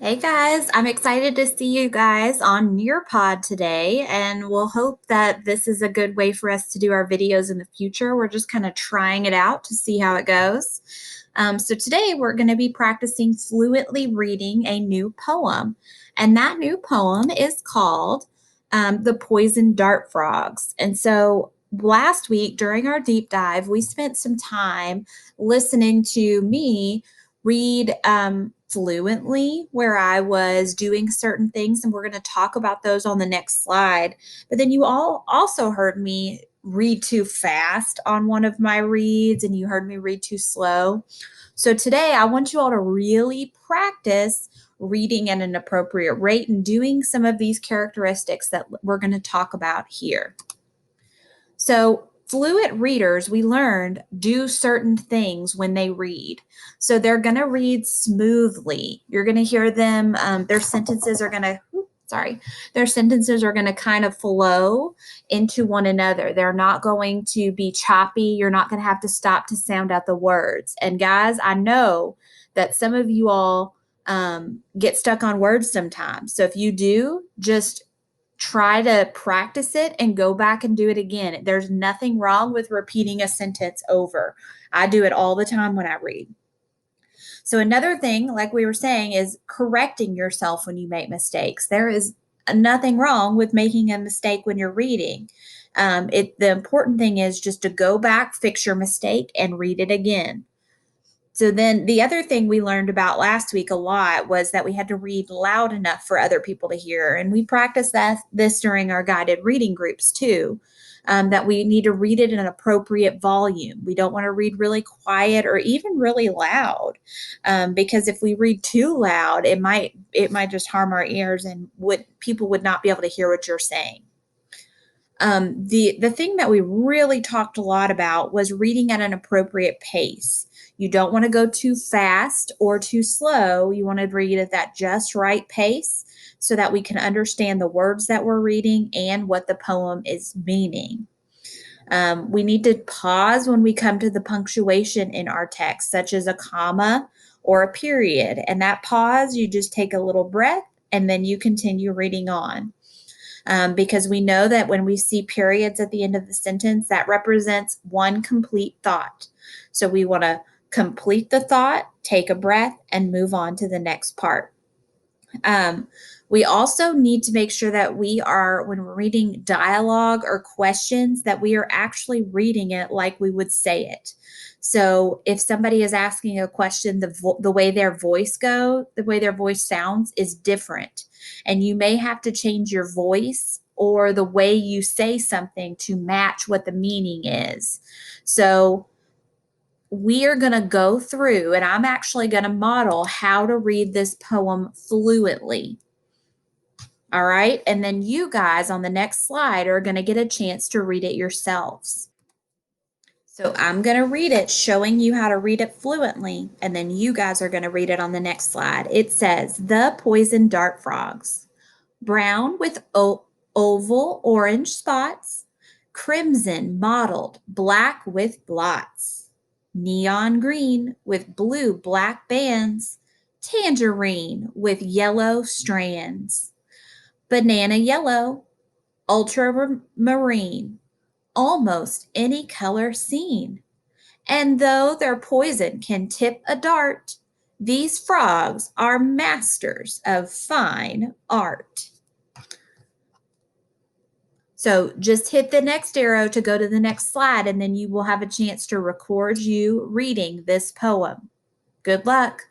Hey guys, I'm excited to see you guys on Nearpod today, and we'll hope that this is a good way for us to do our videos in the future. We're just kind of trying it out to see how it goes. So today we're going to be practicing fluently reading a new poem, and that new poem is called The Poison Dart Frogs. And so last week during our deep dive, we spent some time listening to me read fluently where I was doing certain things, and we're going to talk about those on the next slide. But then you all also heard me read too fast on one of my reads, and you heard me read too slow. So today I want you all to really practice reading at an appropriate rate and doing some of these characteristics that we're going to talk about here. So, fluent readers, we learned, do certain things when they read. So, they're going to read smoothly. You're going to hear them, their sentences are going to, sorry, their sentences are going to kind of flow into one another. They're not going to be choppy. You're not going to have to stop to sound out the words. And, guys, I know that some of you all get stuck on words sometimes. So, if you do, just try to practice it and go back and do it again. There's nothing wrong with repeating a sentence over. I do it all the time when I read. So, another thing, like we were saying, is correcting yourself when you make mistakes. There is nothing wrong with making a mistake when you're reading. The important thing is just to go back, fix your mistake, and read it again. So then the other thing we learned about last week a lot was that we had to read loud enough for other people to hear. And we practiced this during our guided reading groups too. That we need to read it in an appropriate volume. We don't want to read really quiet or even really loud, because if we read too loud, it might just harm our ears and people would not be able to hear what you're saying. The thing that we really talked a lot about was reading at an appropriate pace. You don't want to go too fast or too slow. You want to read at that just right pace so that we can understand the words that we're reading and what the poem is meaning. We need to pause when we come to the punctuation in our text, such as a comma or a period. And that pause, you just take a little breath and then you continue reading on. Because we know that when we see periods at the end of the sentence, that represents one complete thought. So we want to complete the thought, take a breath, and move on to the next part. Um, we also need to make sure that when we're reading dialogue or questions, that we are actually reading it like we would say it. So if somebody is asking a question, the way the way their voice sounds is different. And you may have to change your voice or the way you say something to match what the meaning is. So we are going to go through, and I'm actually going to model how to read this poem fluently. All right. And then you guys on the next slide are going to get a chance to read it yourselves. So I'm going to read it, showing you how to read it fluently. And then you guys are going to read it on the next slide. It says, The Poison Dart Frogs, brown with oval orange spots, crimson mottled, black with blots, neon green with blue black bands, tangerine with yellow strands, banana yellow, ultramarine, almost any color seen. And though their poison can tip a dart, these frogs are masters of fine art. So just hit the next arrow to go to the next slide, and then you will have a chance to record you reading this poem. Good luck.